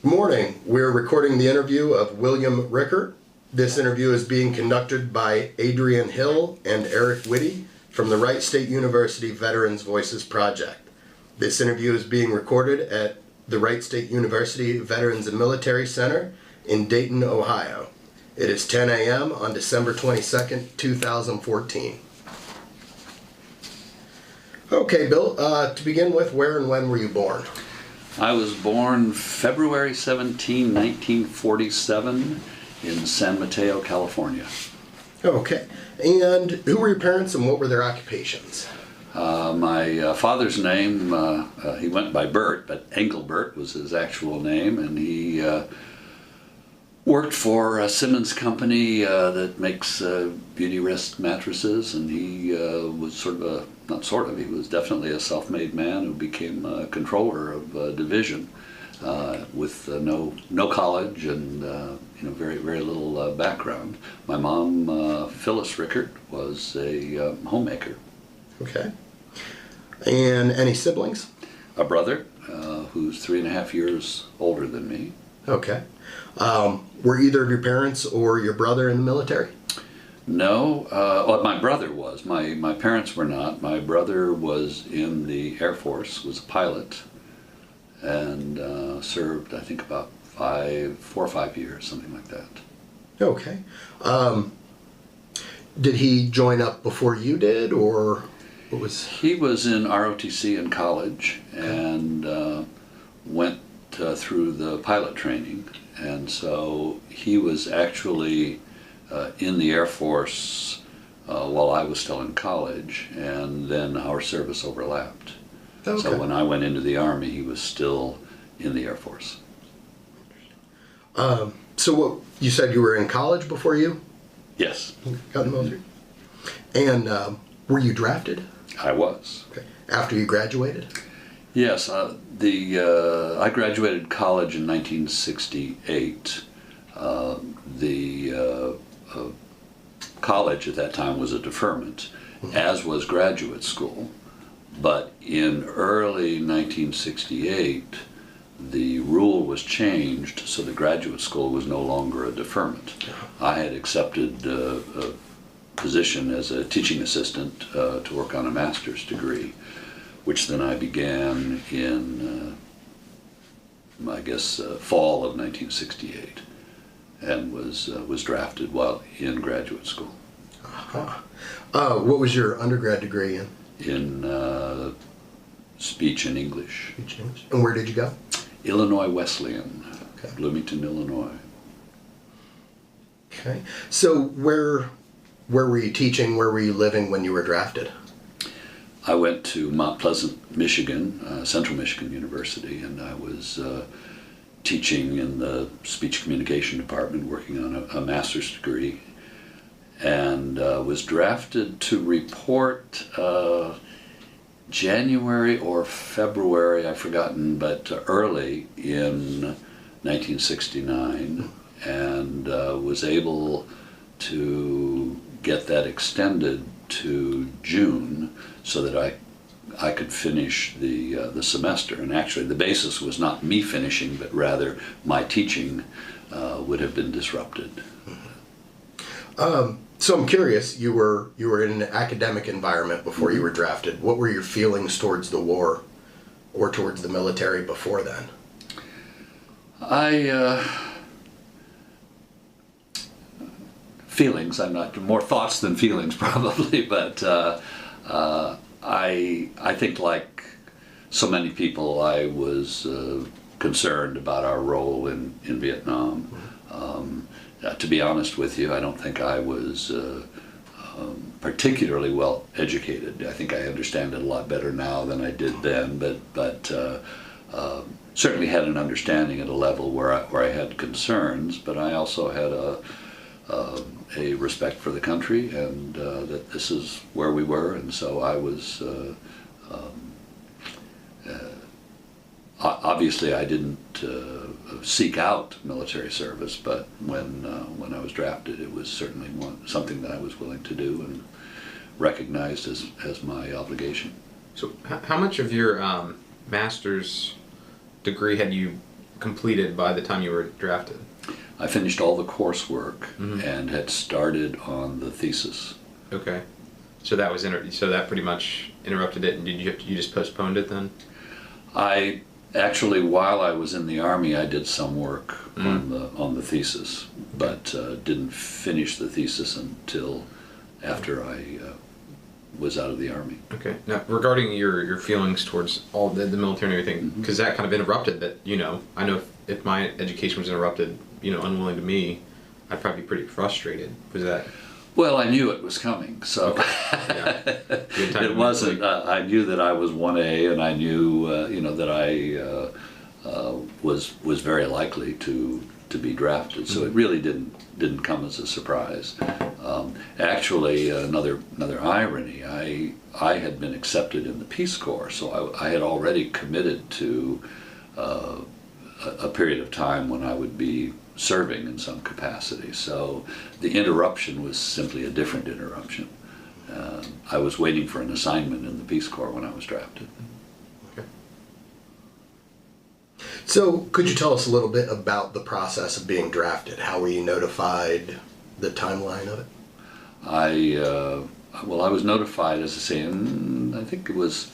Good morning. We're recording the interview of William Rickert. This interview is being conducted by Adrian Hill and Eric Whitty from the Wright State University Veterans Voices Project. This interview is being recorded at the Wright State University Veterans and Military Center in Dayton, Ohio. It is 10 a.m. on December 22nd, 2014. Okay, Bill, to begin with, where and when were you born? I was born February 17, 1947 in San Mateo, California. Okay. And who were your parents and what were their occupations? My father's name, he went by Bert, but Engelbert was his actual name, and he worked for a Simmons company that makes beauty rest mattresses, and he was he was definitely a self-made man who became a controller of a division with no college and very little background. My mom, Phyllis Rickert, was a homemaker. Okay. And any siblings? A brother who's 3.5 years older than me. Okay. Were either of your parents or your brother in the military? No. Well, my brother was. My parents were not. My brother was in the Air Force, was a pilot, and served, I think, about 4 or 5 years, something like that. Okay. Did he join up before you did, or what was... He was in ROTC in college and went through the pilot training, and so he was actually in the Air Force while I was still in college, and then our service overlapped. Okay. So when I went into the Army, he was still in the Air Force. So what, you said you were in college before you? Yes. Got in the military? And were you drafted? I was. Okay. After you graduated? Yes. I graduated college in 1968. The college at that time was a deferment, as was graduate school. But in early 1968, the rule was changed so the graduate school was no longer a deferment. I had accepted a position as a teaching assistant to work on a master's degree, which then I began in, fall of 1968, and was drafted while in graduate school. What was your undergrad degree in? In speech and English. Speech and English. And where did you go? Illinois Wesleyan, okay. Bloomington, Illinois. Okay. So where were you teaching? Where were you living when you were drafted? I went to Mount Pleasant, Michigan, Central Michigan University, and I was teaching in the speech communication department, working on a master's degree, and was drafted to report January or February, I've forgotten, but early in 1969, and was able to get that extended to June so that I could finish the semester. And actually the basis was not me finishing, but rather my teaching would have been disrupted. So I'm curious, you were in an academic environment before you were drafted. What were your feelings towards the war or towards the military before then? Feelings, I'm not, more thoughts than feelings probably, but I think, like so many people, I was concerned about our role in Vietnam. To be honest with you, I don't think I was particularly well educated. I think I understand it a lot better now than I did then, but certainly had an understanding at a level where I had concerns, but I also had a respect for the country, and that this is where we were, and so I was obviously I didn't seek out military service, but when I was drafted, it was certainly something that I was willing to do and recognized as my obligation. So how much of your master's degree had you completed by the time you were drafted? I finished all the coursework and had started on the thesis. Okay. So that was so that pretty much interrupted it, and did you just postponed it then? I actually, while I was in the Army, I did some work on the thesis, but didn't finish the thesis until after I was out of the Army. Okay. Now, regarding your feelings towards all the military and everything, because that kind of interrupted that, I know if my education was interrupted, unwilling to me, I'd probably be pretty frustrated. Was that... Well, I knew it was coming, so Yeah. it wasn't. I knew that I was 1A, and I knew, that I was very likely to be drafted. So it really didn't come as a surprise. Actually, another irony. I had been accepted in the Peace Corps, so I had already committed to a period of time when I would be serving in some capacity. So the interruption was simply a different interruption. I was waiting for an assignment in the Peace Corps when I was drafted. Okay. So could you tell us a little bit about the process of being drafted? How were you notified, the timeline of it? I was notified, as I say, I think it was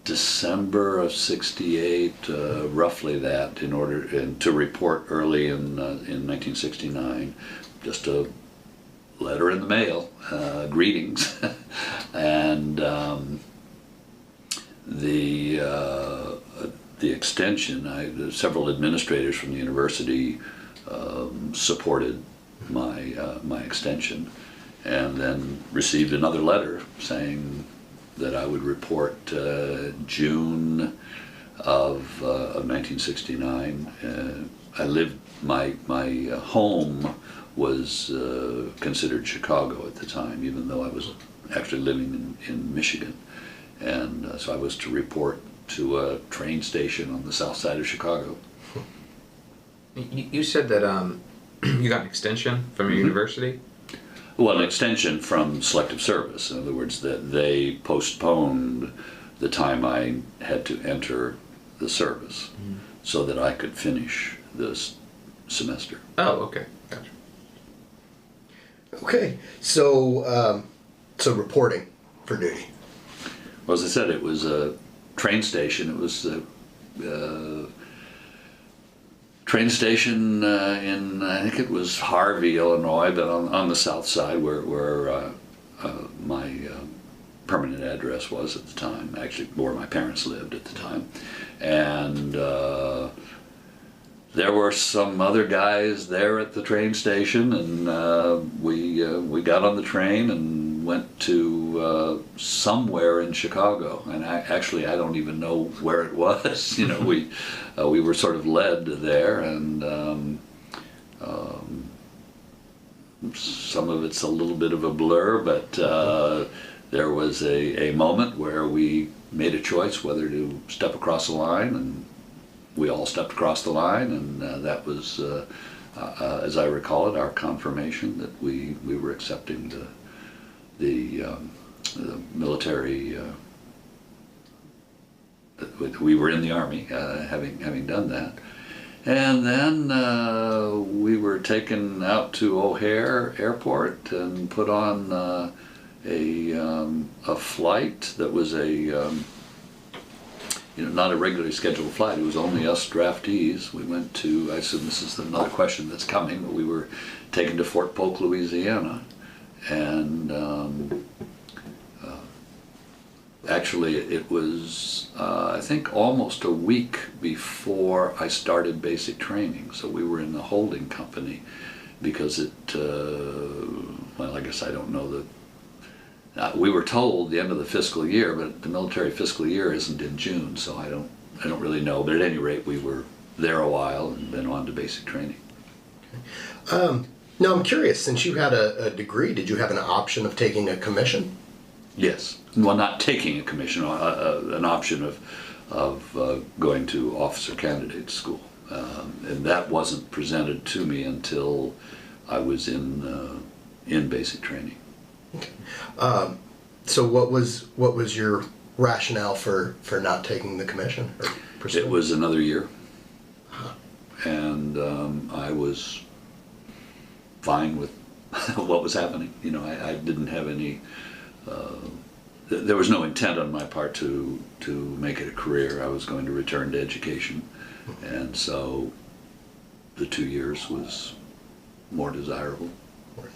December of '68, roughly that, in order to report early in 1969. Just a letter in the mail, greetings, and the extension. Several administrators from the university supported my extension, and then received another letter saying that I would report June of 1969. I lived, my home was considered Chicago at the time, even though I was actually living in Michigan. And so I was to report to a train station on the south side of Chicago. You said that you got an extension from your university? Well, an extension from selective service. In other words, that they postponed the time I had to enter the service so that I could finish this semester. Oh, okay. Gotcha. Okay, so reporting for duty. Well, as I said, it was a train station. It was a train station in, I think it was Harvey, Illinois, but on the south side where my permanent address was at the time, actually where my parents lived at the time. And there were some other guys there at the train station, and we got on the train and went to somewhere in Chicago. And I don't even know where it was. We were sort of led there, and some of it's a little bit of a blur, but there was a moment where we made a choice whether to step across the line, and we all stepped across the line, and that was, as I recall it, our confirmation that we were accepting the military, that we were in the Army, having done that. And then we were taken out to O'Hare Airport and put on a flight that was not a regularly scheduled flight. It was only us draftees. We went to, I assume this is another question that's coming, but we were taken to Fort Polk, Louisiana. And actually it was, I think, almost a week before I started basic training. So we were in the holding company because it, well, I guess I don't know we were told the end of the fiscal year, but the military fiscal year isn't in June, so I don't really know. But at any rate, we were there a while and then on to basic training. Okay. Now I'm curious, since you had a degree, did you have an option of taking a commission? Yes. Well, not taking a commission, an option of going to officer candidate school. And that wasn't presented to me until I was in basic training. Okay. So what was your rationale for not taking the commission? Or it was another year. Huh. and I was fine with what was happening. You know, I didn't have any. There was no intent on my part to make it a career. I was going to return to education, and so the 2 years was more desirable. More than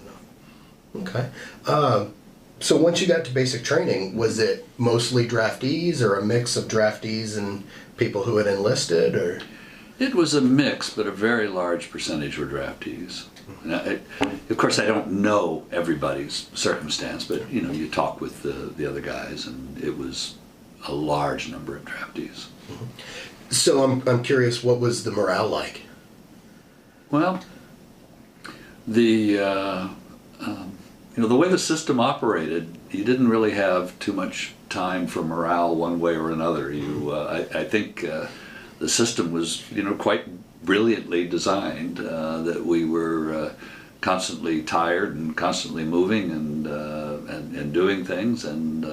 enough. Okay. So once you got to basic training, was it mostly draftees or a mix of draftees and people who had enlisted, or? It was a mix, but a very large percentage were draftees. And of course, I don't know everybody's circumstance, but you know, you talk with the other guys, and it was a large number of draftees. So I'm curious, what was the morale like? Well, you know, the way the system operated, you didn't really have too much time for morale one way or another. I think the system was, you know, quite brilliantly designed, that we were constantly tired and constantly moving and doing things, and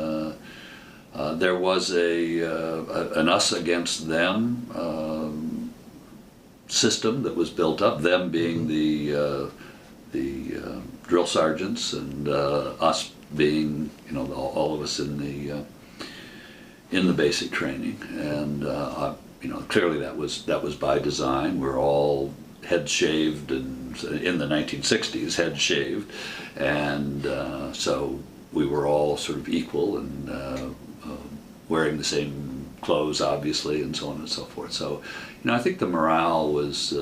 there was an us against them system that was built up. Them being the drill sergeants, and us being, you know, all of us in the basic training, and you know, clearly that was by design. We're all head shaved, and in the 1960s, head shaved, and so we were all sort of equal and wearing the same clothes, obviously, and so on and so forth. So, you know, I think the morale was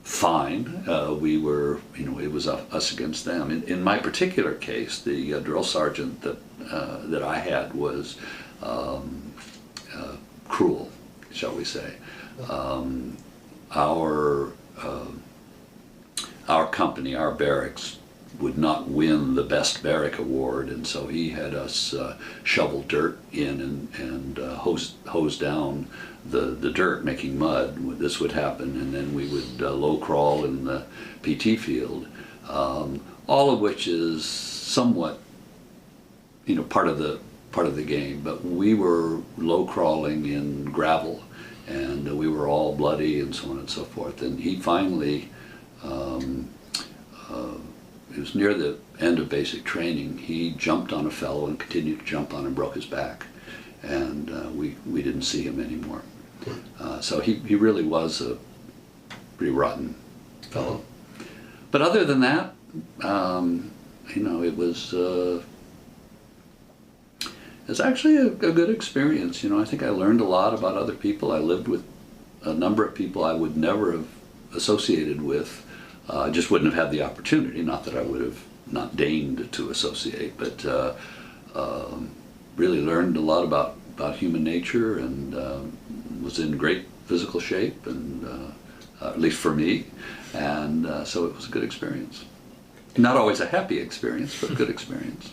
fine. We were, you know, it was us against them. In my particular case, the drill sergeant that I had was cruel, shall we say. Our company, our barracks, would not win the best barrack award, and so he had us shovel dirt in and hose down the dirt, making mud. This would happen, and then we would low crawl in the PT field, all of which is somewhat, you know, part of the game. But we were low crawling in gravel, and we were all bloody and so on and so forth. And he finally, it was near the end of basic training, he jumped on a fellow and continued to jump on and broke his back, and we didn't see him anymore. So he really was a pretty rotten fellow. But other than that, you know, it was actually a good experience. You know, I think I learned a lot about other people. I lived with a number of people I would never have associated with. Just wouldn't have had the opportunity. Not that I would have not deigned to associate, but really learned a lot about human nature, and was in great physical shape, and at least for me, and so it was a good experience. Not always a happy experience, but a good experience.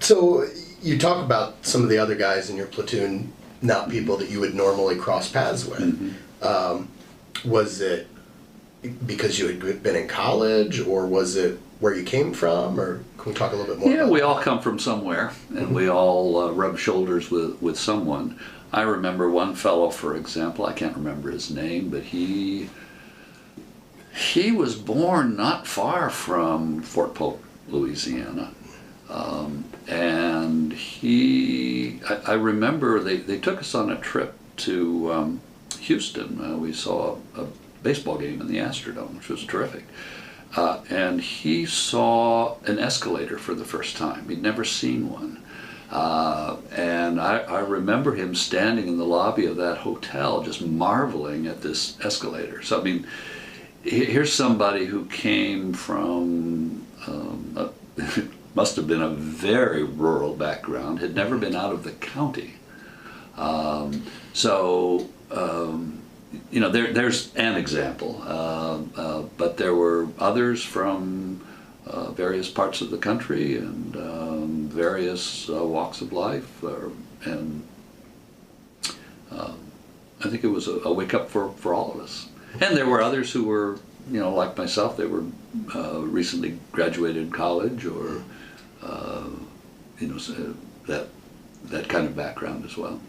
So you talk about some of the other guys in your platoon, not people that you would normally cross paths with. Mm-hmm. Was it because you had been in college, or was it where you came from, or can we talk a little bit more? Yeah, about we that? all come from somewhere, and we all rub shoulders with someone. I remember one fellow, for example, I can't remember his name, but he was born not far from Fort Polk, Louisiana. And I remember they took us on a trip to Houston. We saw a baseball game in the Astrodome, which was terrific. And he saw an escalator for the first time. He'd never seen one. And I remember him standing in the lobby of that hotel just marveling at this escalator. So, I mean, here's somebody who came from, must have been a very rural background, had never been out of the county. You know, there's an example, but there were others from various parts of the country and various walks of life, and I think it was a wake-up for all of us. And there were others who were, you know, like myself, they were recently graduated college, or you know, so that kind of background as well.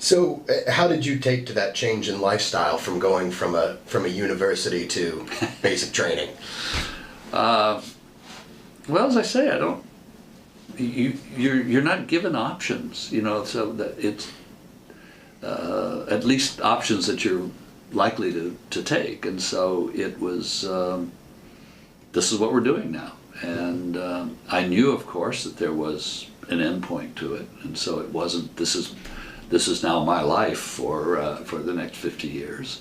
So, how did you take to that change in lifestyle from going from a university to basic training? Well, as I say, I don't. You're not given options, you know. So that it's at least options that you're likely to take, and so it was. This is what we're doing now, and I knew, of course, that there was an end point to it, and so it wasn't. This is now my life for the next 50 years,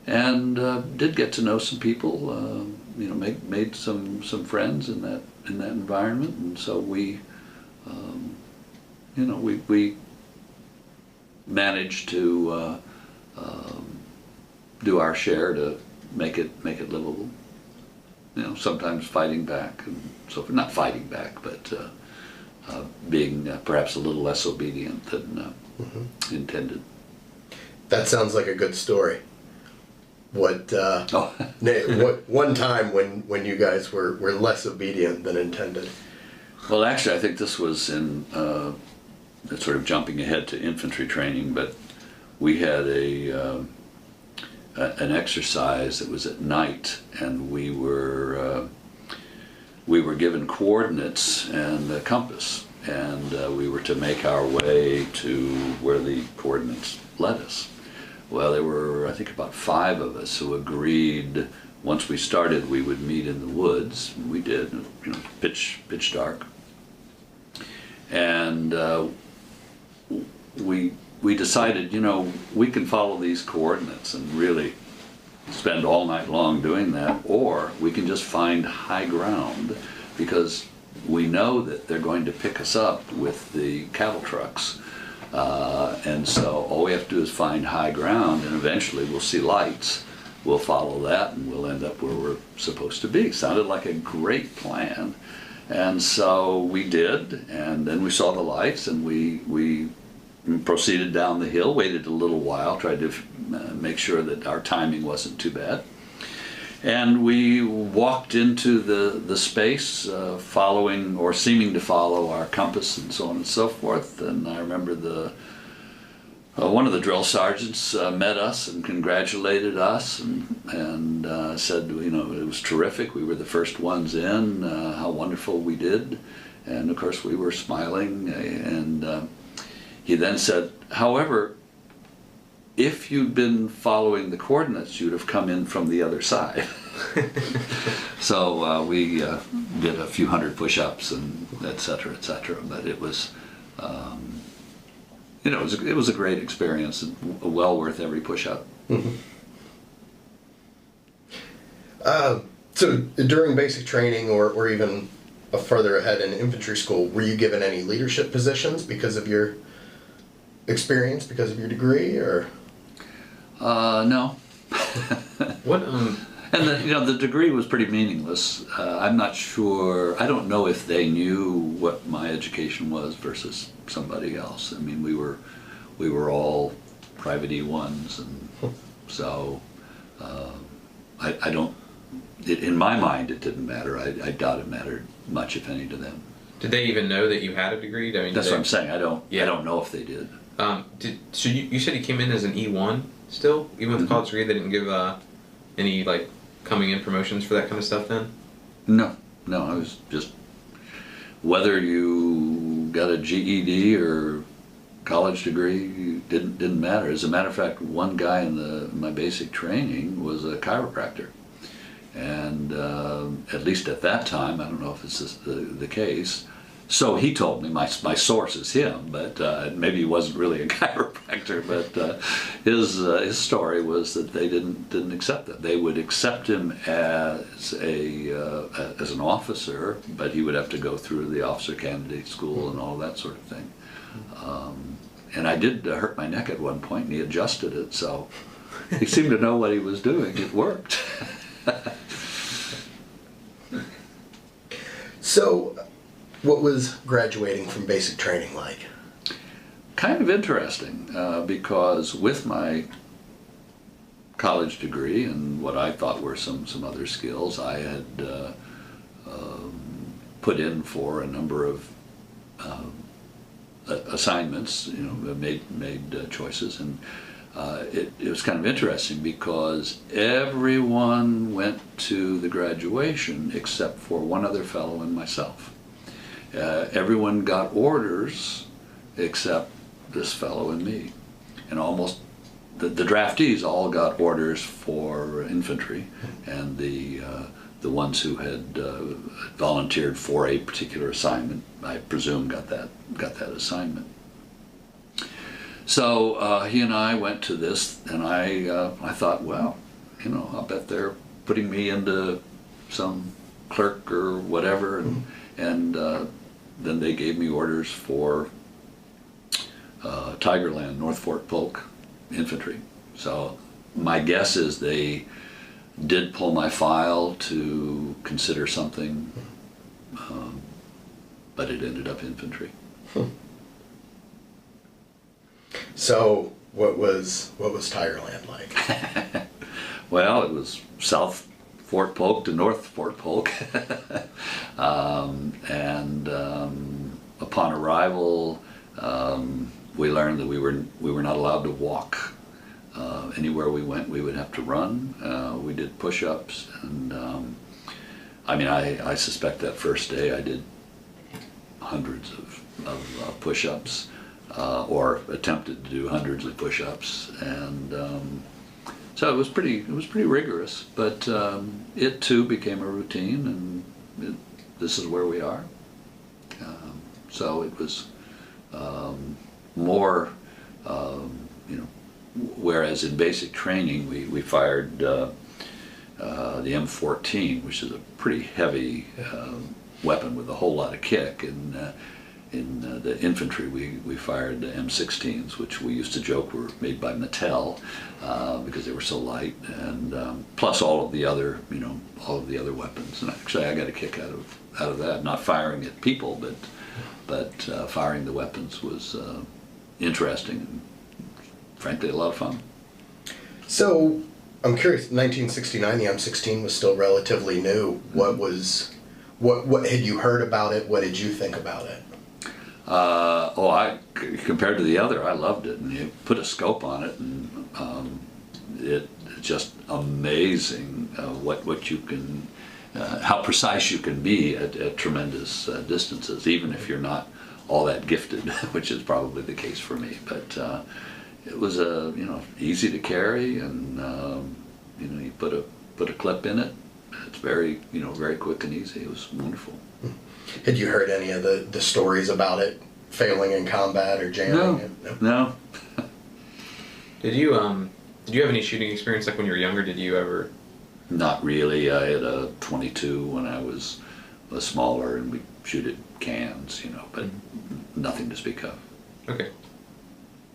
and did get to know some people. You know, made some friends in that environment, and so we, you know, we managed to do our share to make it livable. You know, sometimes fighting back, and so not fighting back, but being perhaps a little less obedient than intended. That sounds like a good story. What one time when you guys were less obedient than intended? Well, actually, I think this was in sort of jumping ahead to infantry training, but we had an exercise that was at night, and we were given coordinates and a compass, and we were to make our way to where the coordinates led us. Well, there were, I think, about 5 of us who agreed once we started we would meet in the woods. We did, you know, pitch dark. And we decided, you know, we can follow these coordinates and really spend all night long doing that, or we can just find high ground, because we know that they're going to pick us up with the cattle trucks. And so all we have to do is find high ground, and eventually we'll see lights. We'll follow that, and we'll end up where we're supposed to be. Sounded like a great plan. And so we did, and then we saw the lights, and we proceeded down the hill, waited a little while, tried to make sure that our timing wasn't too bad. And we walked into the space, following or seeming to follow our compass and so on and so forth. And I remember one of the drill sergeants met us and congratulated us and said, you know, it was terrific. We were the first ones in. How wonderful we did. And of course we were smiling. And he then said, however, if you'd been following the coordinates, you'd have come in from the other side. So we did a few hundred push-ups and et cetera, but it was, you know, it was a great experience and well worth every push-up. Mm-hmm. So during basic training or even further ahead in infantry school, were you given any leadership positions because of your experience, because of your degree, or? No. What? And the degree was pretty meaningless. I'm not sure. I don't know if they knew what my education was versus somebody else. I mean, we were all private E1s, and so I don't. In my mind, it didn't matter. I doubt it mattered much, if any, to them. Did they even know that you had a degree? I mean, that's what I'm saying. I don't know if they did. So you said you came in as an E1 still, even with the college degree? They didn't give any like coming in promotions for that kind of stuff then? No. I was just, whether you got a GED or college degree didn't matter. As a matter of fact, one guy in my basic training was a chiropractor, and at least at that time, I don't know if it's the case. So he told me, my source is him, but maybe he wasn't really a chiropractor. But his story was that they didn't accept that. They would accept him as an officer, but he would have to go through the officer candidate school and all that sort of thing. And I did hurt my neck at one point, and he adjusted it, so he seemed to know what he was doing. It worked. So, what was graduating from basic training like? Kind of interesting, because with my college degree and what I thought were some other skills, I had put in for a number of assignments, made choices, and it was kind of interesting because everyone went to the graduation except for one other fellow and myself. Everyone got orders except this fellow and me, and almost the draftees all got orders for infantry, and the ones who had volunteered for a particular assignment, I presume, got that assignment. So he and I went to this, and I thought, well, I'll bet they're putting me into some clerk or whatever, and then they gave me orders for Tigerland, North Fork Polk infantry. So my guess is they did pull my file to consider something, but it ended up infantry. So what was Tigerland like? Well, it was South Fort Polk to North Fort Polk, and upon arrival, we learned that we were not allowed to walk. Anywhere we went, we would have to run. We did push-ups, and I suspect that first day I did hundreds of push-ups, or attempted to do hundreds of push-ups, and so it was pretty rigorous. But it too became a routine, and this is where we are. So it was more. Whereas in basic training we fired the M14, which is a pretty heavy weapon with a whole lot of kick, and in the infantry we fired the M16s, which we used to joke were made by Mattel because they were so light, and plus all of the other weapons. And actually I got a kick out of that, not firing at people, but firing the weapons was interesting and frankly a lot of fun. So I'm curious, 1969, the M16 was still relatively new. What had you heard about it? What did you think about it? Compared to the other, I loved it, and you put a scope on it, and it's just amazing what you can, how precise you can be at tremendous distances, even if you're not all that gifted, which is probably the case for me. But it was easy to carry, and you put a clip in it. It's very very quick and easy. It was wonderful. Had you heard any of the stories about it failing in combat or jamming? No. Did you have any shooting experience, like when you were younger? Did you ever? Not really. I had a .22 when I was smaller, and we shoot at cans, but nothing to speak of. Okay.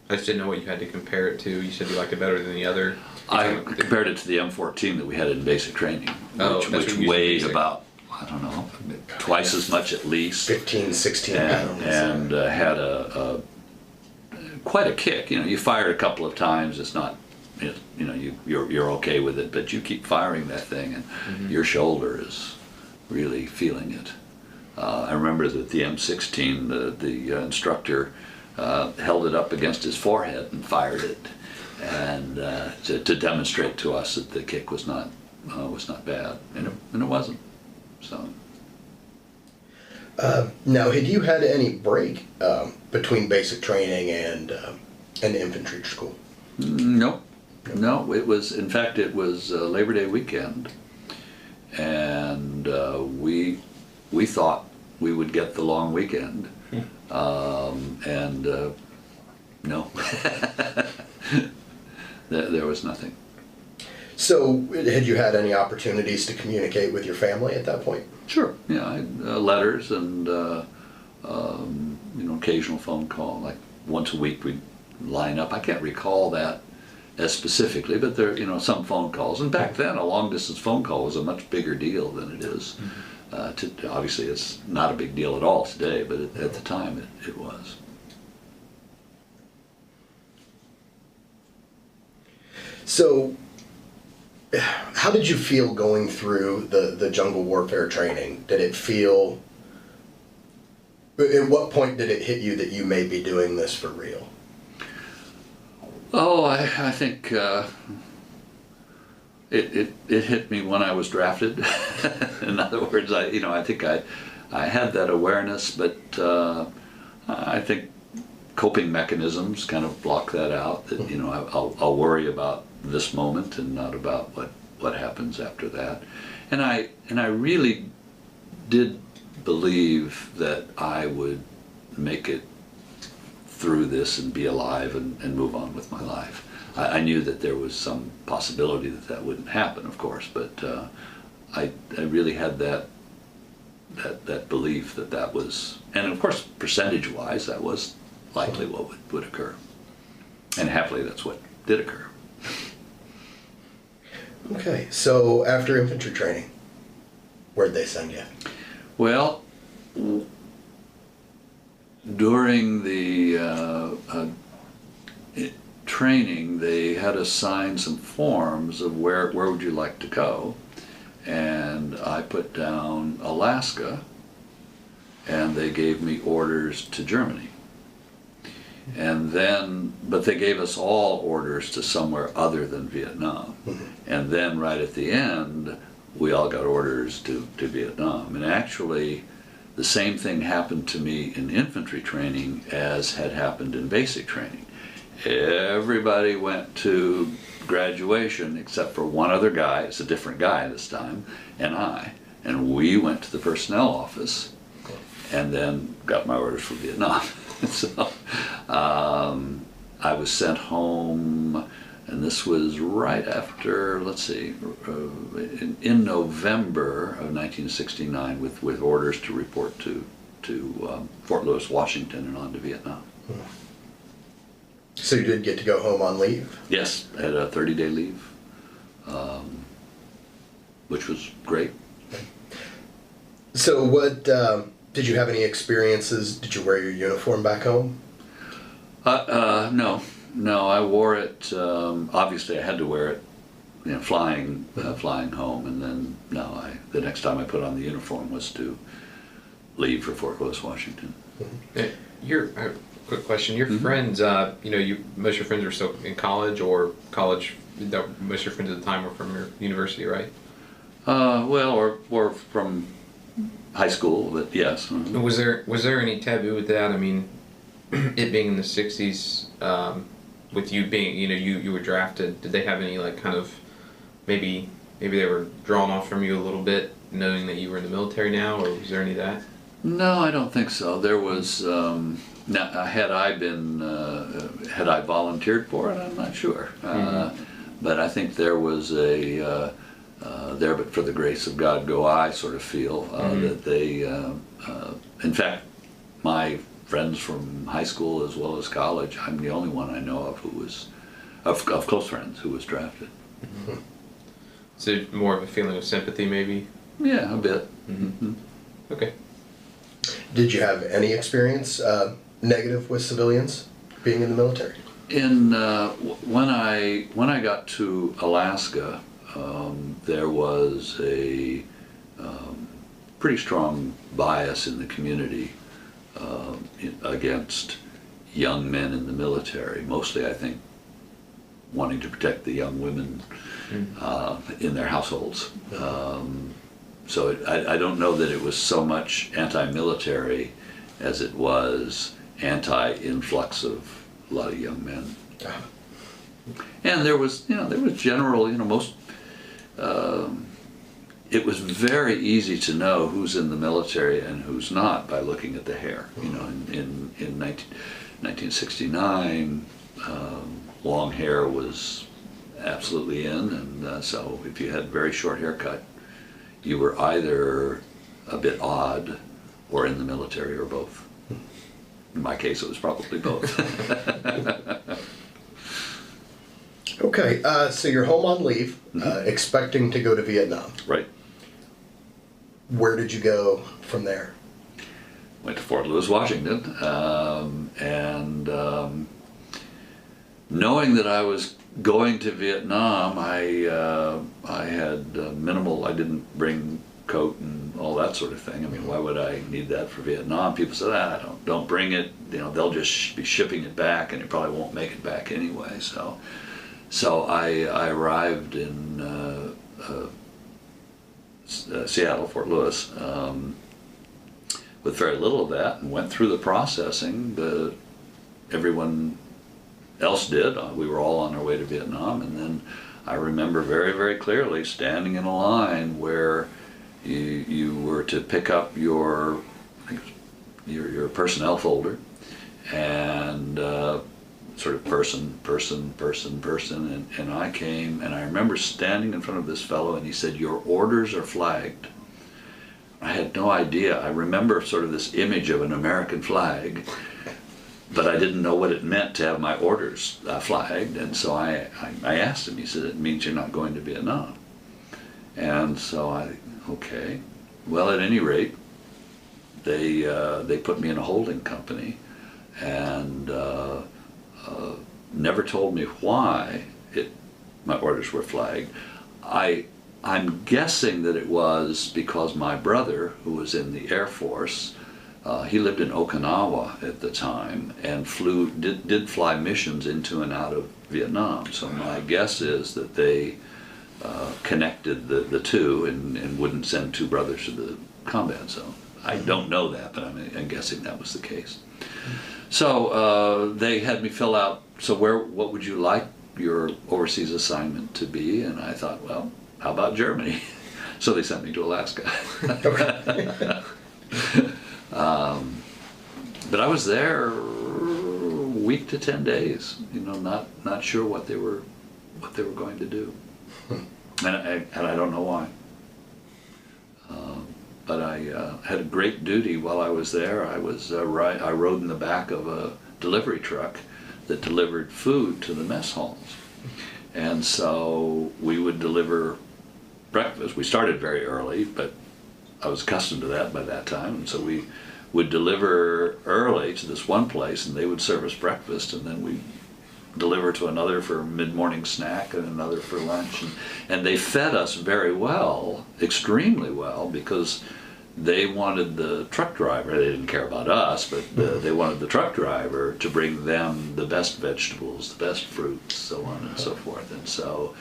I just didn't know what you had to compare it to. You said you liked it better than the other. I compared it to the M14 that we had in basic training, which weighed about, I don't know, twice as much at least. 15, 16 pounds. And had quite a kick. You fire it a couple of times. It's not, you're okay with it, but you keep firing that thing, and your shoulder is really feeling it. I remember that the M16, the instructor held it up against his forehead and fired it, and to demonstrate to us that the kick was not bad, and it wasn't. So. Now, had you had any break between basic training and infantry school? No. It was, in fact, it was Labor Day weekend, and we thought we would get the long weekend, and no, there was nothing. So, had you had any opportunities to communicate with your family at that point? Sure. Yeah, I had letters and occasional phone call. Like once a week we'd line up. I can't recall that as specifically, but there, some phone calls. And back then, a long distance phone call was a much bigger deal than it is. Obviously, it's not a big deal at all today, but at the time, it was. So, how did you feel going through the jungle warfare training? Did it feel At what point did it hit you that you may be doing this for real? Oh, I think it hit me when I was drafted. In other words, I think I had that awareness, but I think coping mechanisms kind of block that out. That I'll worry about this moment and not about what happens after that. And I really did believe that I would make it through this and be alive and move on with my life. I knew that there was some possibility that wouldn't happen, of course, but I really had that belief that was, and of course percentage-wise that was likely what would occur. And happily that's what did occur. Okay, so after infantry training, where'd they send you? Well, during the training, they had us sign some forms of where would you like to go, and I put down Alaska, and they gave me orders to Germany. And then, but they gave us all orders to somewhere other than Vietnam. And then right at the end, we all got orders to Vietnam. And actually, the same thing happened to me in infantry training as had happened in basic training. Everybody went to graduation except for one other guy, it's a different guy this time, and I. And we went to the personnel office and then got my orders for Vietnam. So I was sent home, and this was right after, let's see, in November of 1969 with orders to report to Fort Lewis, Washington, and on to Vietnam. So you did get to go home on leave? Yes, I had a 30-day leave, which was great. So what, did you have any experiences? Did you wear your uniform back home? No, I wore it, obviously I had to wear it, flying home, and then the next time I put on the uniform was to leave for Fort Lewis, Washington. Quick question, your friends, most of your friends are still in college, or most of your friends at the time were from your university, right? Well, or from high school, but yes. Was there any taboo with that? I mean, it being in the 60s, with you being, you were drafted, did they have any kind of, maybe they were drawn off from you a little bit, knowing that you were in the military now, or was there any of that? No, I don't think so. There was, now, had I volunteered for it, I'm not sure. But I think there was a, there but for the grace of God go I sort of feel, that they, in fact, my friends from high school as well as college, I'm the only one I know of who was, of close friends who was drafted. So more of a feeling of sympathy, maybe? Yeah, a bit. Okay. Did you have any experience negative with civilians being in the military? When I got to Alaska, there was a pretty strong bias in the community against young men in the military, mostly I think wanting to protect the young women in their households. So I don't know that it was so much anti-military as it was anti-influx of a lot of young men. And there was general, most, it was very easy to know who's in the military and who's not by looking at the hair. In 1969, long hair was absolutely in, and so if you had very short haircut, you were either a bit odd or in the military or both. In my case, it was probably both. Okay, so you're home on leave, expecting to go to Vietnam. Right. Where did you go from there? Went to Fort Lewis, Washington, and knowing that I was going to Vietnam, I had minimal. I didn't bring coat and all that sort of thing. I mean, why would I need that for Vietnam? People said, don't bring it. You know, they'll just be shipping it back, and it probably won't make it back anyway. So I arrived in Seattle, Fort Lewis, with very little of that, and went through the processing that everyone else did. We were all on our way to Vietnam, and then I remember very, very clearly standing in a line where you were to pick up your personnel folder, and sort of person, and I came, and I remember standing in front of this fellow, and he said, "Your orders are flagged." I had no idea. I remember sort of this image of an American flag, but I didn't know what it meant to have my orders flagged, and so I asked him. He said, "It means you're not going to Vietnam." And so okay. Well, at any rate, they put me in a holding company, and never told me why my orders were flagged. I'm guessing that it was because my brother, who was in the Air Force, he lived in Okinawa at the time and did fly missions into and out of Vietnam. So my guess is that they connected the two and wouldn't send two brothers to the combat zone. I don't know that, but I'm guessing that was the case. So they had me fill out, so what would you like your overseas assignment to be? And I thought, well, how about Germany? So they sent me to Alaska. But I was there a week to 10 days, you know, not sure what they were going to do, and I don't know why. But I had a great duty while I was there. I rode in the back of a delivery truck that delivered food to the mess halls, and so we would deliver breakfast. We started very early, but I was accustomed to that by that time, and so we would deliver early to this one place, and they would serve us breakfast, and then we'd deliver to another for a mid-morning snack and another for lunch, and they fed us very well, extremely well, because they wanted the truck driver, they didn't care about us, but they wanted the truck driver to bring them the best vegetables, the best fruits, so on and so forth. And so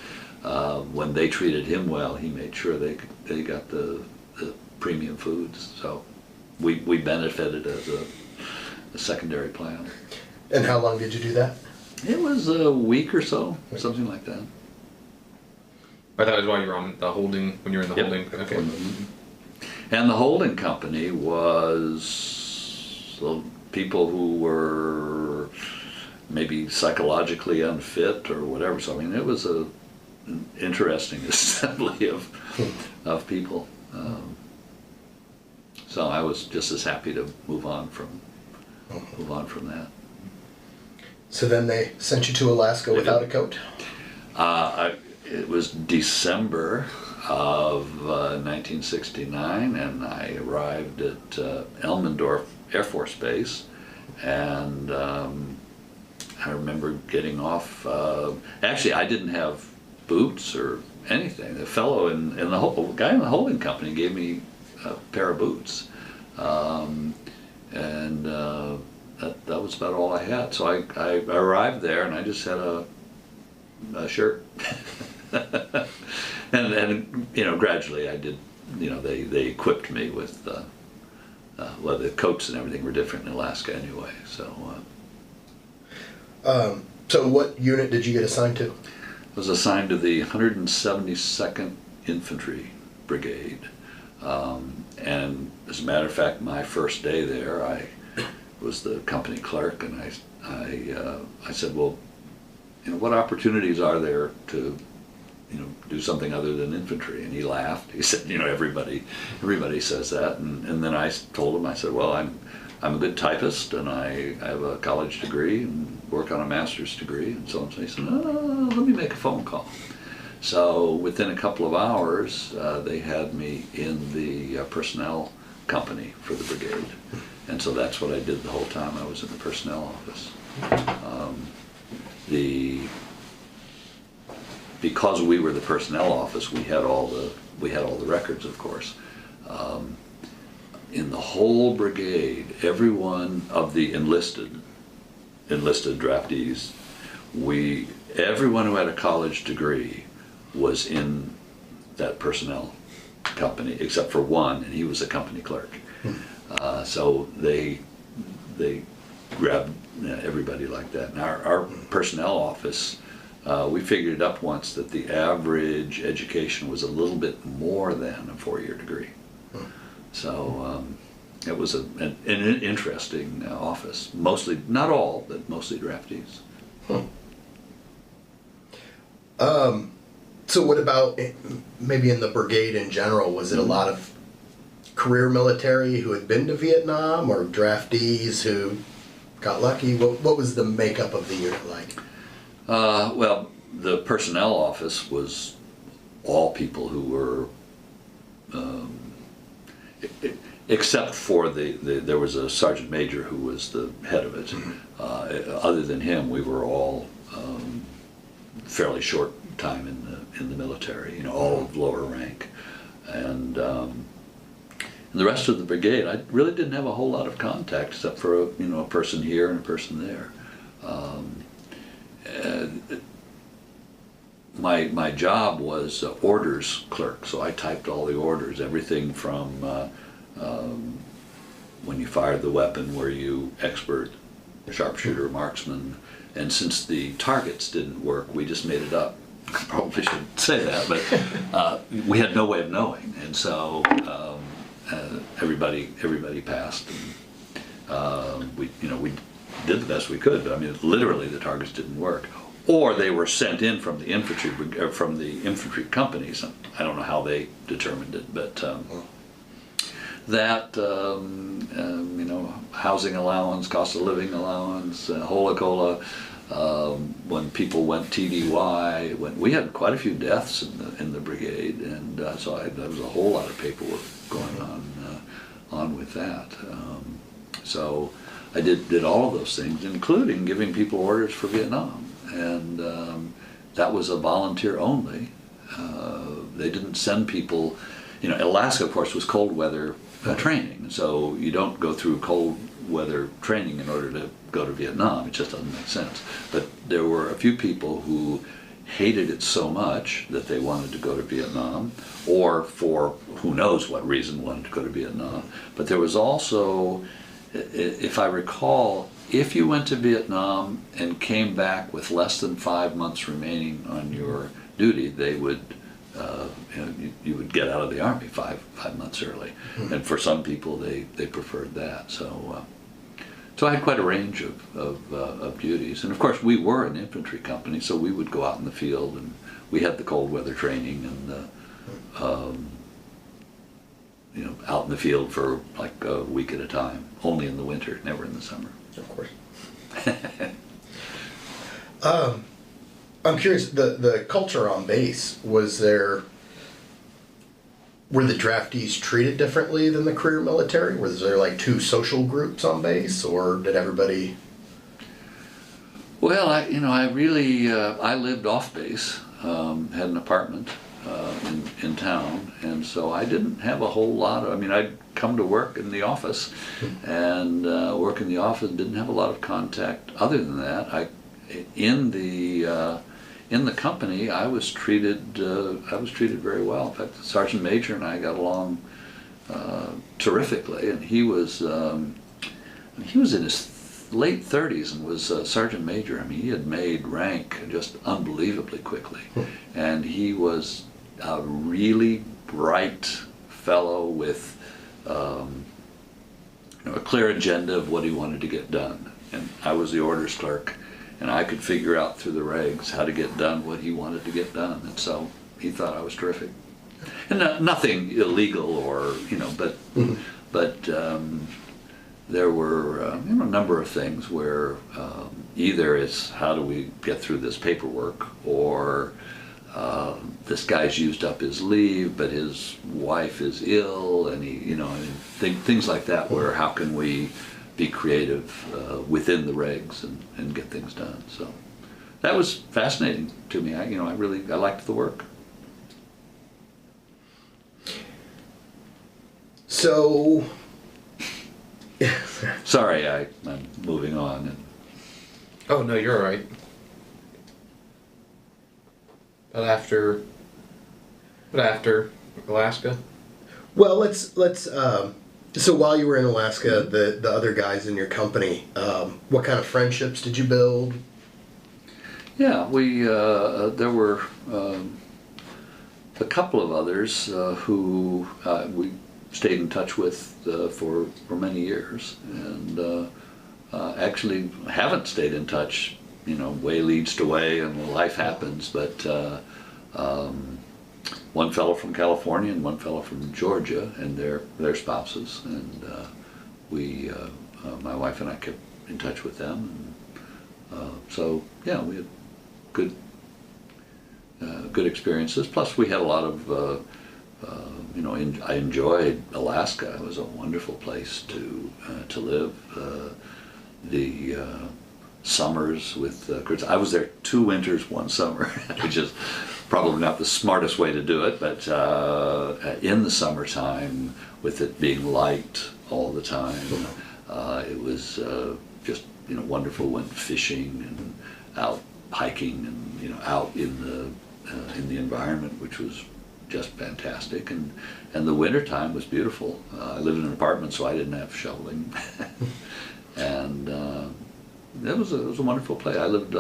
when they treated him well, he made sure they got the premium foods. So we benefited as a secondary plan. And how long did you do that? It was a week or so, something like that. But that was while you were on the holding, when you were in the Yep. holding? Okay. And the holding company was people who were maybe psychologically unfit or whatever. So I mean, it was an interesting assembly of people. So I was just as happy to move on from that. So then they sent you to Alaska without a coat? It was December of 1969, and I arrived at Elmendorf Air Force Base, and I remember getting off. Actually, I didn't have boots or anything. The fellow the guy in the holding company gave me a pair of boots, and that was about all I had. So I arrived there, and I just had a shirt. and you know, gradually I did, you know, they equipped me with well, the coats and everything were different in Alaska anyway. So what unit did you get assigned to? I was assigned to the 172nd Infantry Brigade, and as a matter of fact, my first day there, I was the company clerk, and I said, well, you know, what opportunities are there to, you know, do something other than infantry? And he laughed. He said, you know, everybody says that. And then I told him, I said, well, I'm a good typist, and I have a college degree and work on a master's degree, and so on. So he said, let me make a phone call. So within a couple of hours, they had me in the personnel company for the brigade. And so that's what I did the whole time I was in the personnel office. Because we were the personnel office, we had all the records, of course. In the whole brigade, every one of the enlisted draftees, everyone who had a college degree was in that personnel company, except for one, and he was a company clerk. So they grabbed everybody like that. And our personnel office, we figured it up once that the average education was a little bit more than a 4-year degree. So it was an interesting office. Mostly, not all, but mostly draftees. So what about maybe in the brigade in general? Was it a lot of career military who had been to Vietnam, or draftees who got lucky? What was the makeup of the unit like? Well, the personnel office was all people who were, except for there was a sergeant major who was the head of it. Other than him, we were all fairly short time in the military, you know, all of lower rank. And the rest of the brigade, I really didn't have a whole lot of contact, except for a person here and a person there. My job was orders clerk, so I typed all the orders, everything from when you fired the weapon, were you expert sharpshooter, marksman, and since the targets didn't work, we just made it up. I probably shouldn't say that, but we had no way of knowing, and so everybody passed, and we did the best we could. But I mean, literally, the targets didn't work, or they were sent in from the infantry companies. I don't know how they determined it, but that housing allowance, cost of living allowance, hola cola. When people went TDY, we had quite a few deaths in the brigade, and so there was a whole lot of paperwork going on with that. So I did all of those things, including giving people orders for Vietnam, and that was a volunteer only. They didn't send people. Alaska, of course, was cold weather training, so you don't go through cold weather training in order to go to Vietnam. It just doesn't make sense. But there were a few people who hated it so much that they wanted to go to Vietnam, or for who knows what reason wanted to go to Vietnam. But there was also, if I recall, if you went to Vietnam and came back with less than 5 months remaining on your duty, they would you would get out of the Army five months early. And for some people, they preferred that. So I had quite a range of duties. And of course, we were an infantry company, so we would go out in the field, and we had the cold weather training, and out in the field for like a week at a time, only in the winter, never in the summer. Of course. I'm curious, the culture on base, were the draftees treated differently than the career military? Was there like two social groups on base, or did everybody? Well, I lived off base, had an apartment in town, and so I didn't have a whole lot of, I'd come to work in the office and work in the office, didn't have a lot of contact. Other than that, in the company, I was treated very well. In fact, the Sergeant Major and I got along terrifically, and he was in his late 30s and was Sergeant Major. He had made rank just unbelievably quickly, and he was a really bright fellow with a clear agenda of what he wanted to get done. And I was the orders clerk, and I could figure out through the regs how to get done what he wanted to get done, and so he thought I was terrific. And nothing illegal, or but there were a number of things where either it's how do we get through this paperwork, or this guy's used up his leave, but his wife is ill, and things like that, where how can we be creative within the regs and get things done. So that was fascinating to me. I liked the work. So, Sorry, I'm moving on. And Oh no, you're all right. But after Alaska, well, let's. So while you were in Alaska, the other guys in your company, what kind of friendships did you build? yeah, there were a couple of others who we stayed in touch with for many years, and actually haven't stayed in touch. You know, way leads to way, and life happens. But one fellow from California and one fellow from Georgia, and their spouses, and my wife and I kept in touch with them. And, so yeah, we had good experiences. Plus, we had a lot of I enjoyed Alaska. It was a wonderful place to live. The summers with I was there 2 winters, 1 summer, which is probably not the smartest way to do it, but in the summertime, with it being light all the time, it was just wonderful. Went fishing and out hiking, and out in the environment, which was just fantastic. And the winter time was beautiful. I lived in an apartment, so I didn't have shoveling, and it was a wonderful place. I lived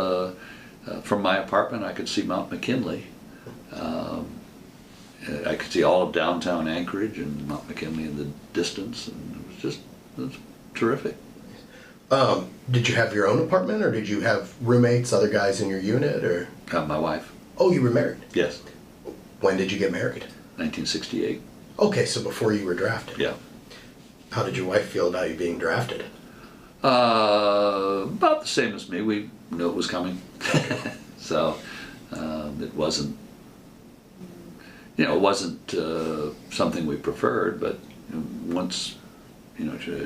from my apartment. I could see Mount McKinley. I could see all of downtown Anchorage and Mount McKinley in the distance, and it was terrific. Did you have your own apartment, or did you have roommates, other guys in your unit, or? My wife. Oh, you were married. Yes. When did you get married? 1968. Okay, so before you were drafted. Yeah. How did your wife feel about you being drafted? About the same as me. We knew it was coming, so it wasn't. It wasn't something we preferred, but once,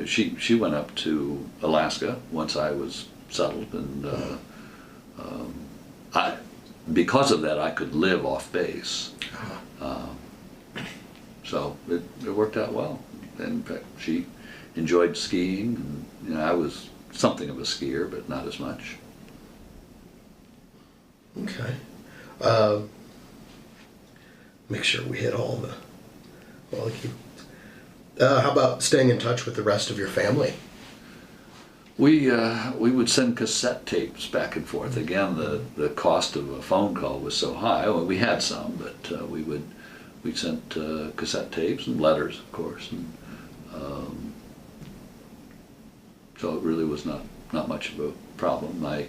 she went up to Alaska once I was settled, and because of that, I could live off base. So it worked out well. And in fact, she enjoyed skiing, and I was something of a skier, but not as much. Okay. Make sure we hit all the key. How about staying in touch with the rest of your family? We would send cassette tapes back and forth. Again, the cost of a phone call was so high. Well, we had some, but we sent cassette tapes and letters, of course, and so it really was not much of a problem. My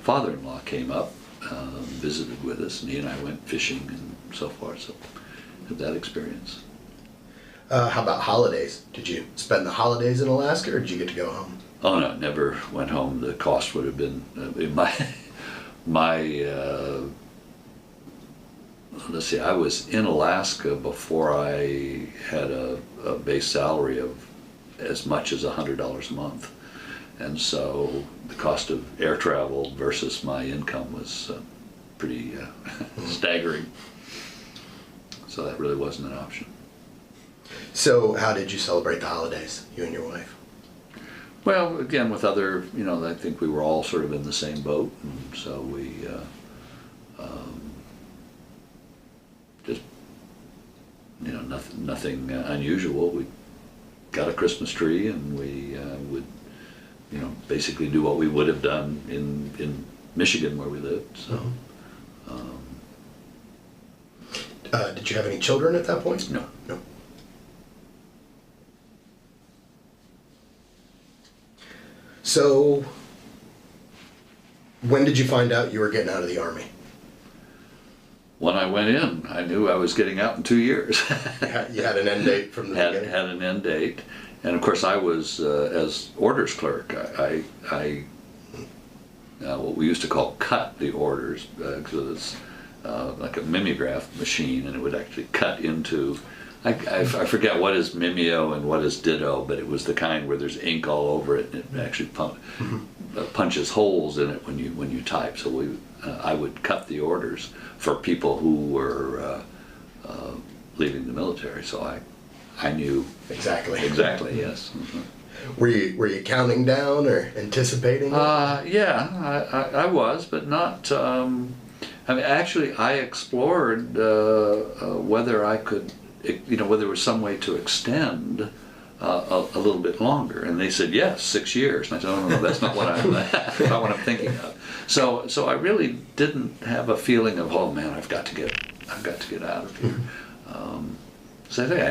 father-in-law came up, visited with us, and he and I went fishing and so forth. So had that experience. How about holidays? Did you spend the holidays in Alaska, or did you get to go home? Oh no, never went home. The cost would have been let's see, I was in Alaska before I had a base salary of as much as $100 a month. And so the cost of air travel versus my income was pretty staggering. So that really wasn't an option. So how did you celebrate the holidays, you and your wife? Well, again, with other, I think we were all sort of in the same boat, and so we just, nothing unusual. We got a Christmas tree, and we would, basically do what we would have done in Michigan where we lived. So. Did you have any children at that point? No. No. So, when did you find out you were getting out of the Army? When I went in, I knew I was getting out in 2 years. You had an end date from the beginning? Had an end date. And of course I was, as orders clerk, I what we used to call cut the orders, because it was like a mimeograph machine, and it would actually cut into, I forget what is mimeo and what is ditto, but it was the kind where there's ink all over it, and it actually punches holes in it when you type. So I would cut the orders for people who were leaving the military. So I knew Exactly. yes. Mhm. Were you counting down or anticipating? Yeah, I was, but not. I mean, actually, I explored whether I could, whether there was some way to extend a little bit longer, and they said yes, 6 years. And I said, oh no, that's not what I'm not what I'm thinking of. So I really didn't have a feeling of, oh man, I've got to get out of here. So I think I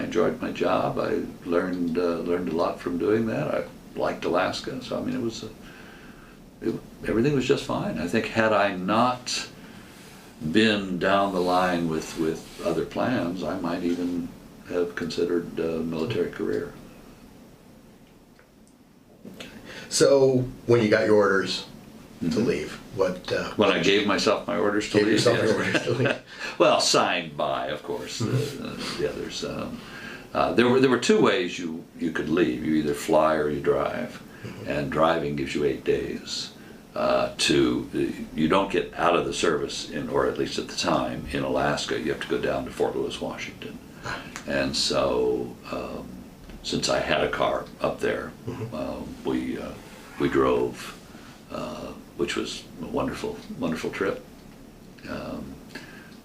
enjoyed my job. I learned a lot from doing that. I liked Alaska, so I mean everything was just fine. I think had I not been down the line with other plans, I might even have considered a military career. So when you got your orders to leave, When I gave myself my orders to gave leave, yourself yes. your orders to leave? Well, signed by, of course, the others. There were two ways you could leave. You either fly or you drive, and driving gives you 8 days. You don't get out of the service or at least at the time in Alaska. You have to go down to Fort Lewis, Washington, and so since I had a car up there, we drove. Which was a wonderful trip.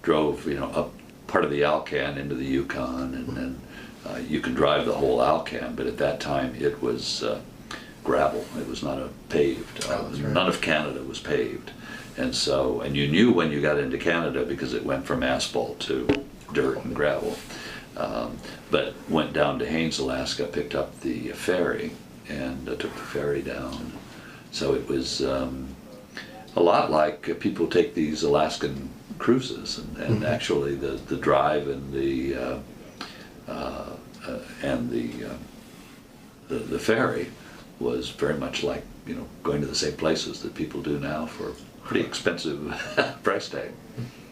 Drove, up part of the Alcan into the Yukon, and then you can drive the whole Alcan, but at that time it was gravel. It was not a paved. That's right. None of Canada was paved, and you knew when you got into Canada because it went from asphalt to dirt and gravel. But went down to Haines, Alaska, picked up the ferry, and took the ferry down. So it was a lot like people take these Alaskan cruises, and actually the drive and the ferry was very much like going to the same places that people do now for a pretty expensive price tag.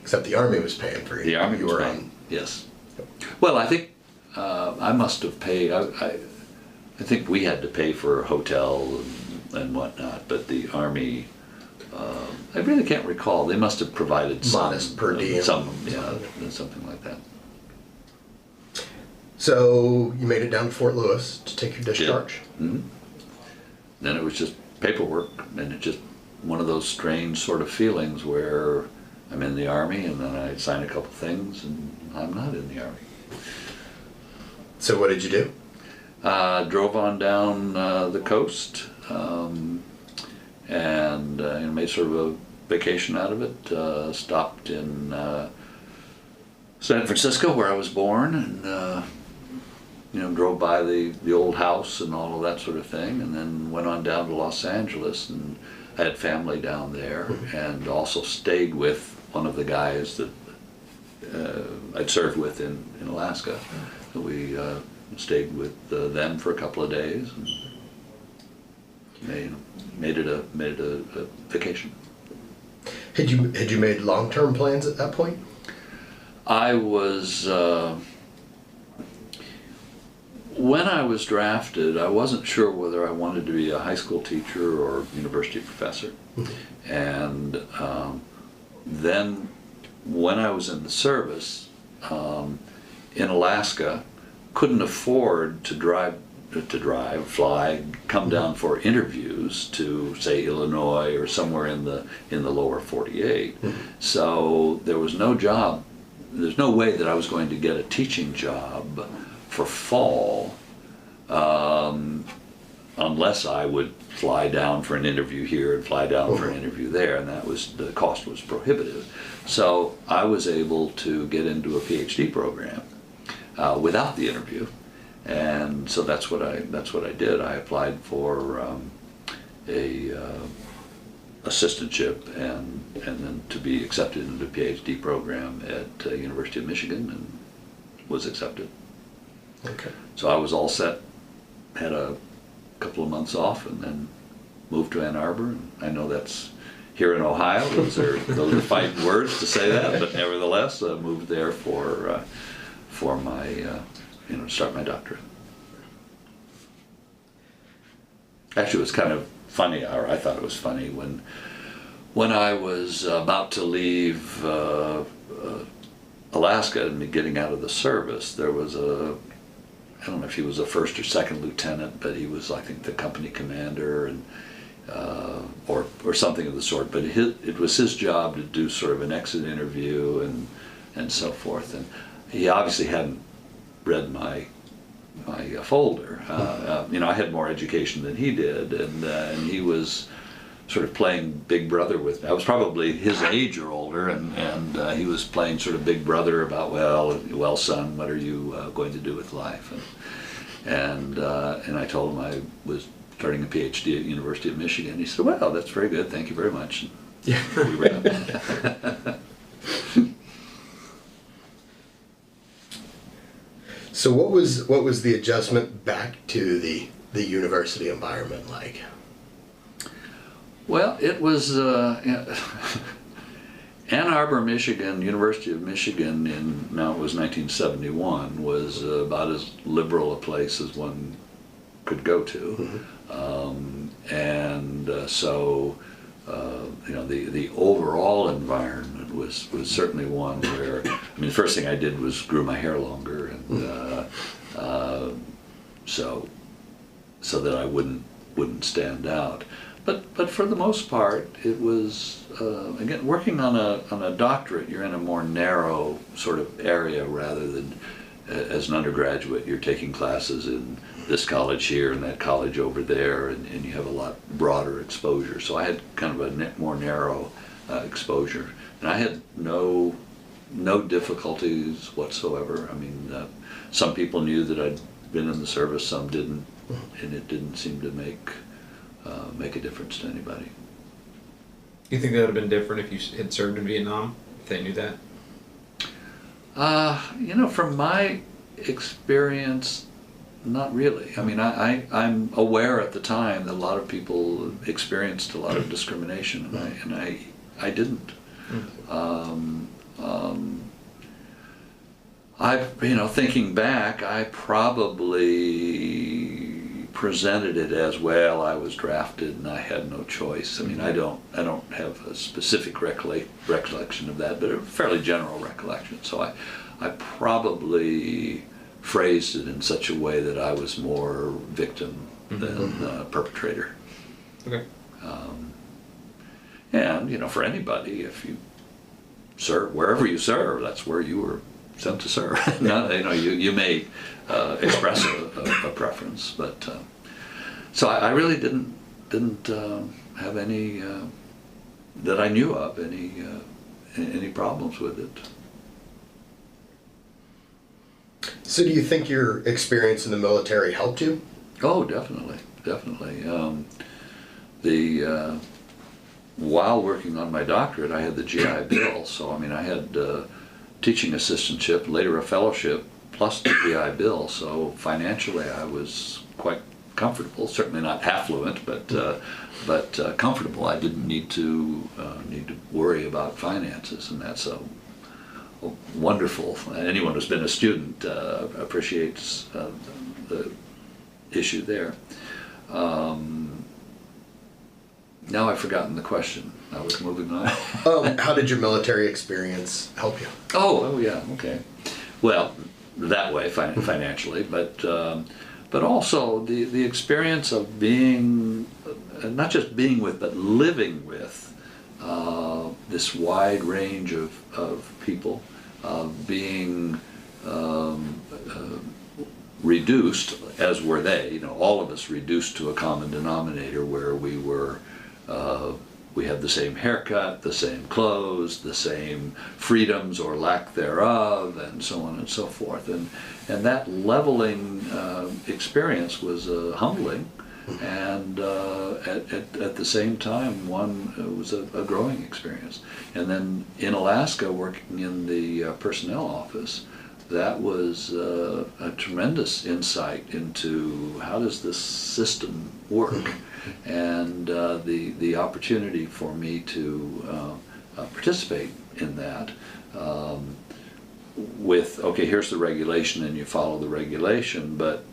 Except the Army was paying for you. The Army you was were paying. on. Yes. Well, I think I must have paid. I think we had to pay for a hotel and whatnot, but the Army, I really can't recall. They must have provided Modest per diem. Something like that. So you made it down to Fort Lewis to take your discharge. Yeah. Mm-hmm. Then it was just paperwork, and it just one of those strange sort of feelings where I'm in the Army, and then I sign a couple things, and I'm not in the Army. So what did you do? Drove on down the coast, and made sort of a vacation out of it. Stopped in San Francisco, where I was born, and drove by the old house and all of that sort of thing, and then went on down to Los Angeles, and I had family down there, and also stayed with one of the guys that I'd served with in Alaska. So we stayed with them for a couple of days, and made it a vacation. Had you made long-term plans at that point? I was when I was drafted, I wasn't sure whether I wanted to be a high school teacher or university professor. And then when I was in the service in Alaska, couldn't afford to fly, come down for interviews to, say, Illinois or somewhere in the lower 48. So there was no job. There's no way that I was going to get a teaching job for fall unless I would fly down for an interview here and fly down for an interview there, and the cost was prohibitive. So I was able to get into a PhD program without the interview. And so that's what I did. I applied for a assistantship and then to be accepted into the PhD program at University of Michigan, and was accepted. Okay. So I was all set. Had a couple of months off, and then moved to Ann Arbor. And I know that's here in Ohio. Those are fighting words to say that, but nevertheless, moved there for my to start my doctorate. Actually, it was kind of funny, or I thought it was funny, when I was about to leave Alaska and getting out of the service, there was a I don't know if he was a first or second lieutenant, but he was, I think, the company commander, and or something of the sort. But it was his job to do sort of an exit interview and so forth. And he obviously hadn't read my folder. I had more education than he did, and he was sort of playing Big Brother with me. I was probably his age or older, and he was playing sort of Big Brother about, well, son, what are you going to do with life? And I told him I was starting a PhD at University of Michigan. He said, well, that's very good, thank you very much. Yeah. We were done. So what was the adjustment back to the university environment like? Well, it was Ann Arbor, Michigan, University of Michigan now it was 1971, was about as liberal a place as one could go to. Mm-hmm. So the overall environment was certainly one where, I mean, the first thing I did was grew my hair longer, and so that I wouldn't stand out. But for the most part, it was again, working on a doctorate. You're in a more narrow sort of area rather than as an undergraduate. You're taking classes in this college here and that college over there, and you have a lot broader exposure. So I had kind of a more narrow exposure, and I had no difficulties whatsoever. I mean, some people knew that I'd been in the service, some didn't, and it didn't seem to make a difference to anybody. Do you think that would have been different if you had served in Vietnam, if they knew that? From my experience, not really. I mean, I'm aware at the time that a lot of people experienced a lot of discrimination, and I didn't. Thinking back, I probably presented it as, well, I was drafted and I had no choice. I mean, I don't have a specific recollection of that, but a fairly general recollection. So I probably phrased it in such a way that I was more victim than perpetrator. Okay. And for anybody, if you serve wherever you serve, that's where you were sent to serve. You may express a preference, but so I really didn't have any that I knew of any problems with it. So do you think your experience in the military helped you? Oh, definitely. While working on my doctorate, I had the GI Bill, so I mean, I had teaching assistantship, later a fellowship, plus the GI Bill. So financially, I was quite comfortable. Certainly not affluent, but comfortable. I didn't need to worry about finances, and that's a wonderful. Anyone who's been a student appreciates the issue there. Now I've forgotten the question. I was moving on. How did your military experience help you? Oh yeah, okay. Well, that way financially, but also the experience of being, not just being with, but living with this wide range of people, being reduced, as were they, all of us reduced to a common denominator where we were, we had the same haircut, the same clothes, the same freedoms or lack thereof, and so on and so forth. And that leveling experience was humbling, and at the same time, it was a growing experience. And then in Alaska, working in the personnel office, that was a tremendous insight into how does this system work, and the opportunity for me to participate in that with, okay, here's the regulation and you follow the regulation, but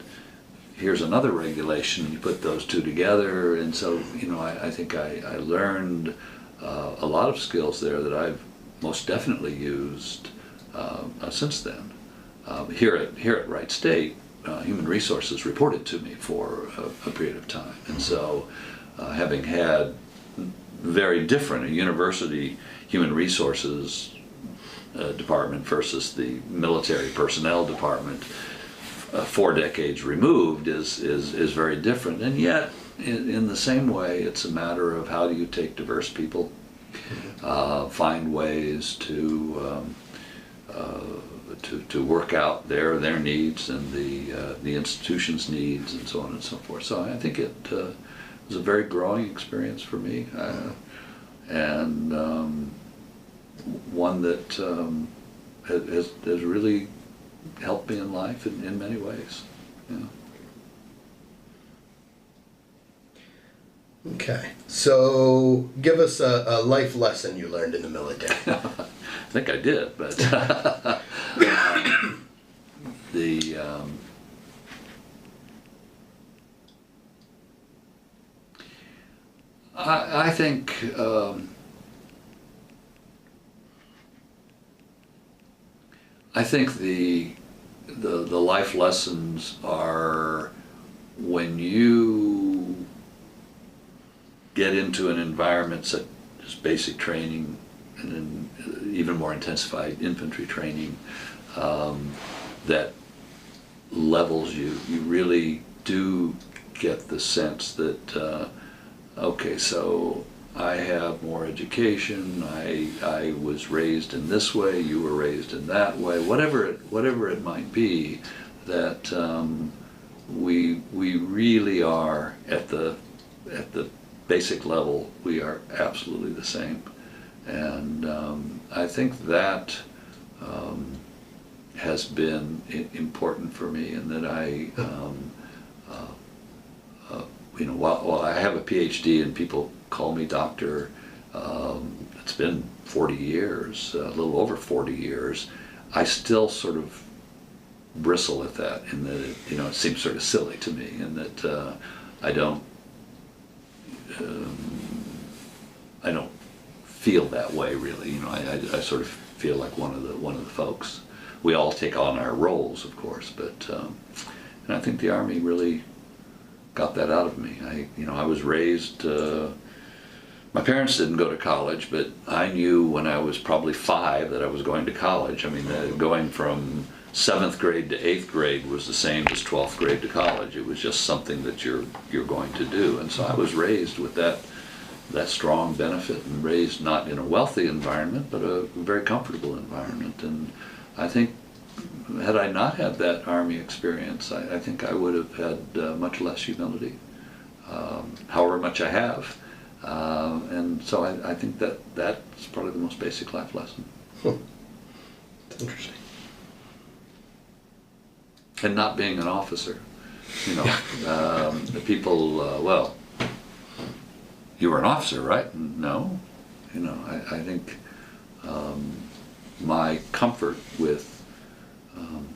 here's another regulation, you put those two together. And so I think I learned a lot of skills there that I've most definitely used since then. Here at Wright State, human resources reported to me for a period of time. And so having had very different, a university human resources department versus the military personnel department 4 decades removed is very different. And yet, in the same way, it's a matter of how do you take diverse people, find ways to work out their needs and the institution's needs and so on and so forth. So I think it was a very growing experience for me, and one that has really helped me in life in many ways. Yeah. Okay, so give us a life lesson you learned in the military. I think I did, but I think the life lessons are when you get into an environment such as basic training and then even more intensified infantry training that levels you. You really do get the sense that okay, so I have more education, I was raised in this way, you were raised in that way, whatever it might be, that we really are at the basic level, we are absolutely the same. And I think that has been important for me, in that I while I have a PhD and people call me doctor, it's been 40 years, a little over 40 years, I still sort of bristle at that, in that it seems sort of silly to me, and that I don't feel that way really. I sort of feel like one of the folks. We all take on our roles, of course, but and I think the Army really got that out of me. I was raised. My parents didn't go to college, but I knew when I was probably 5 that I was going to college. I mean, going from 7th grade to 8th grade was the same as 12th grade to college. It was just something that you're going to do. And so I was raised with that strong benefit, and raised not in a wealthy environment, but a very comfortable environment. And I think had I not had that Army experience, I think I would have had much less humility, however much I have. And so I think that's probably the most basic life lesson. That's interesting. And not being an officer, the people, well, you were an officer, right? No, I think my comfort with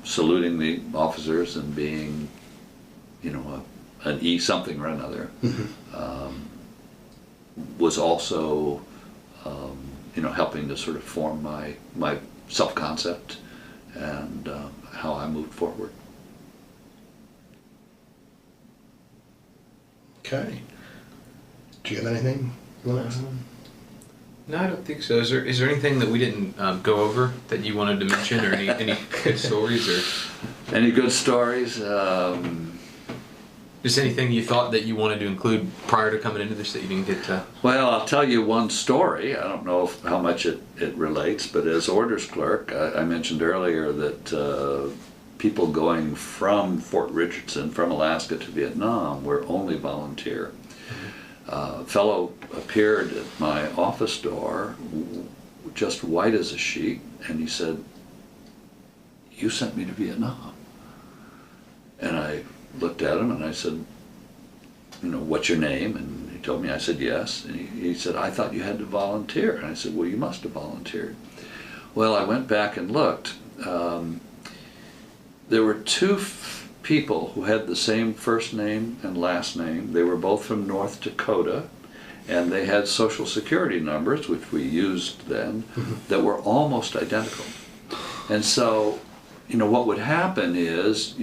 saluting the officers and being, an E something or another, was also, helping to sort of form my self-concept and how I moved forward. Okay. Do you have anything you want to ask? No, I don't think so. Is there anything that we didn't go over that you wanted to mention, or any good stories, or any good stories? Just anything you thought that you wanted to include prior to coming into this that you didn't get to? Well, I'll tell you one story. I don't know how much it relates, but as orders clerk, I mentioned earlier that people going from Fort Richardson, from Alaska to Vietnam, were only volunteer. A fellow appeared at my office door, just white as a sheet, and he said, "You sent me to Vietnam." And I looked at him and I said, "What's your name?" And he told me. I said, "Yes." And he said, "I thought you had to volunteer." And I said, "Well, you must have volunteered." Well, I went back and looked. There were 2 people who had the same first name and last name. They were both from North Dakota, and they had social security numbers, which we used then, that were almost identical. And so, what would happen is,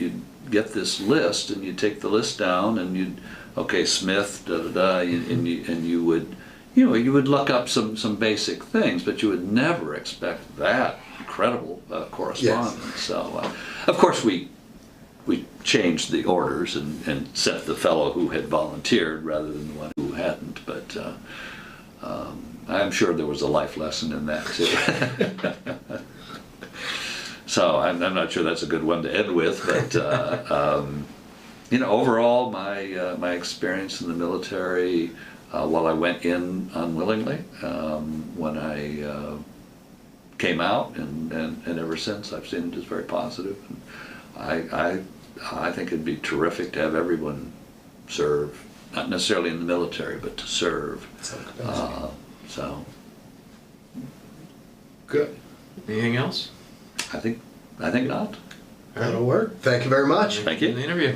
you'd get this list, and you'd take the list down, and you'd, okay, Smith, da da da, and you would, you would look up some basic things, but you would never expect that incredible correspondence. Yes. So, of course, we changed the orders and sent the fellow who had volunteered rather than the one who hadn't, but I'm sure there was a life lesson in that too. So I'm not sure that's a good one to end with, but overall my experience in the military, while I went in unwillingly, when I came out, and ever since I've seen it as very positive. And I think it'd be terrific to have everyone serve, not necessarily in the military, but to serve. So Good. Anything else? I think not. That'll work. Thank you very much. Thank you. In the interview.